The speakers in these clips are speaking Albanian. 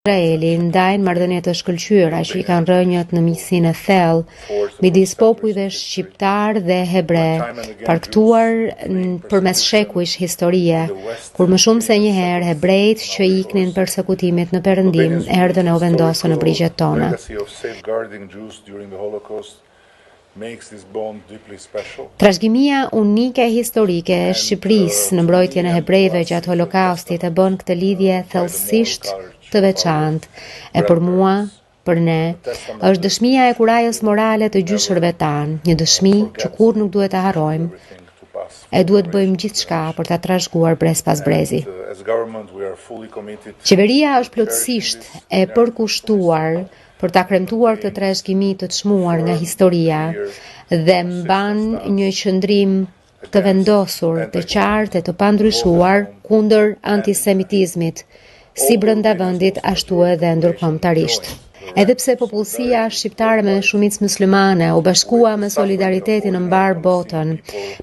Izraeli ndajnë marrëdhënie të shkëlqyera që I kanë rënjët në miqësinë e thellë midis popujve shqiptar dhe hebre, parktuar përmes shekujsh historie, kur më shumë se një herë hebrejt që iknin përsekutimit në Perëndim erdhën e u vendosën në brigjet tona. Trashëgimia unike historike e Shqipërisë në mbrojtjen e hebrejve gjatë Holokaustit e bën këtë lidhje thellësisht të veçantë, e për mua, për ne, është dëshmia e kurajës morale të gjyshërve tanë, një dëshmi që kur nuk duhet ta harrojmë, e duhet bëjmë gjithçka për ta trashëguar brez pas brezi. Qeveria është plotësisht e përkushtuar për ta kremtuar këtë trashëgimi të çmuar nga historia dhe mban një qëndrim të vendosur, të qartë e të pandryshuar kundër antisemitizmit, si brenda vendit ashtu edhe ndërkombëtarisht. Edhe pse popullsia shqiptare me shumicë muslimane u bashkua me solidaritetin në mbar botën,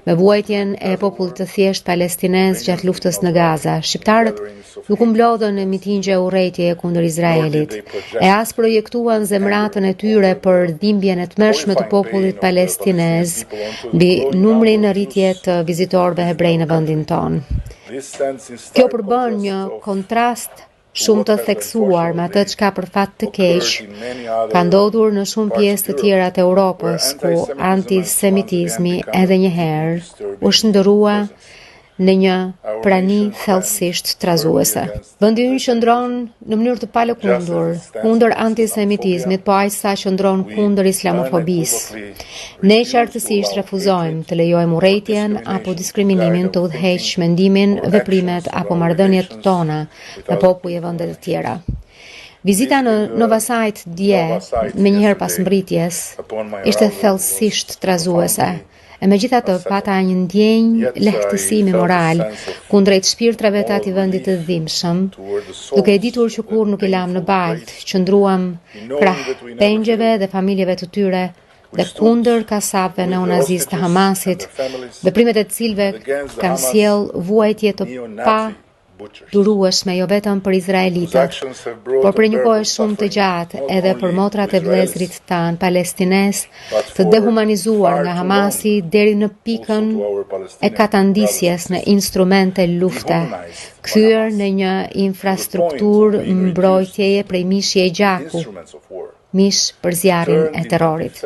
me vuajtjen e popullit të thjesht palestinez gjatë luftës në Gaza, shqiptarët nuk u mblodhën në mitingje urrejtjeje kundër Izraelit, e as projektuan zemratën e tyre për dhimbjen e tmerrshme të popullit palestinez mbi numrin në rritje të vizitorëve hebrej në vendin tonë. Kjo përbën një kontrast shumë të theksuar me atë çka për fat të keq ka ndodhur në shumë pjesë të tjera të Europës, ku antisemitizmi edhe një herë u shndërrua në një prani thellësisht trazuese. Vendi ynë qëndron në mënyrë të palëkundur kundër antisemitizmit, po aq sa qëndron kundër islamofobisë. Ne qartësisht refuzojmë të lejojmë urrejtjen apo diskriminimin të udhëheq mendimin, veprimet apo marrëdhëniet tona me popull e vende të tjera. Vizita në Nova Site dje, menjëherë pas mbritjes, ishte thellësisht trazuese. E megjithatë pata një ndjenjë lehtësimi moral kundrejt shpirtrave të atij vendi të dhimbshëm, duke e ditur që kur nuk I lam në baltë, qëndruam krah pengjeve dhe familjeve të tyre dhe kundër kasapëve neonazistë të Hamasit, veprimet e cilëve kanë sjell vuajtje të pa durueshme jo vetëm për izraelitët, por për një kohë shumë të gjatë edhe për motrat e vëllezërit tan palestinez të dehumanizuar nga Hamasi deri në pikën e katandisjes në instrumente lufte, kthyer në një infrastrukturë mbrojtjeje prej mishje e gjaku, mish për zjarrin e terrorit.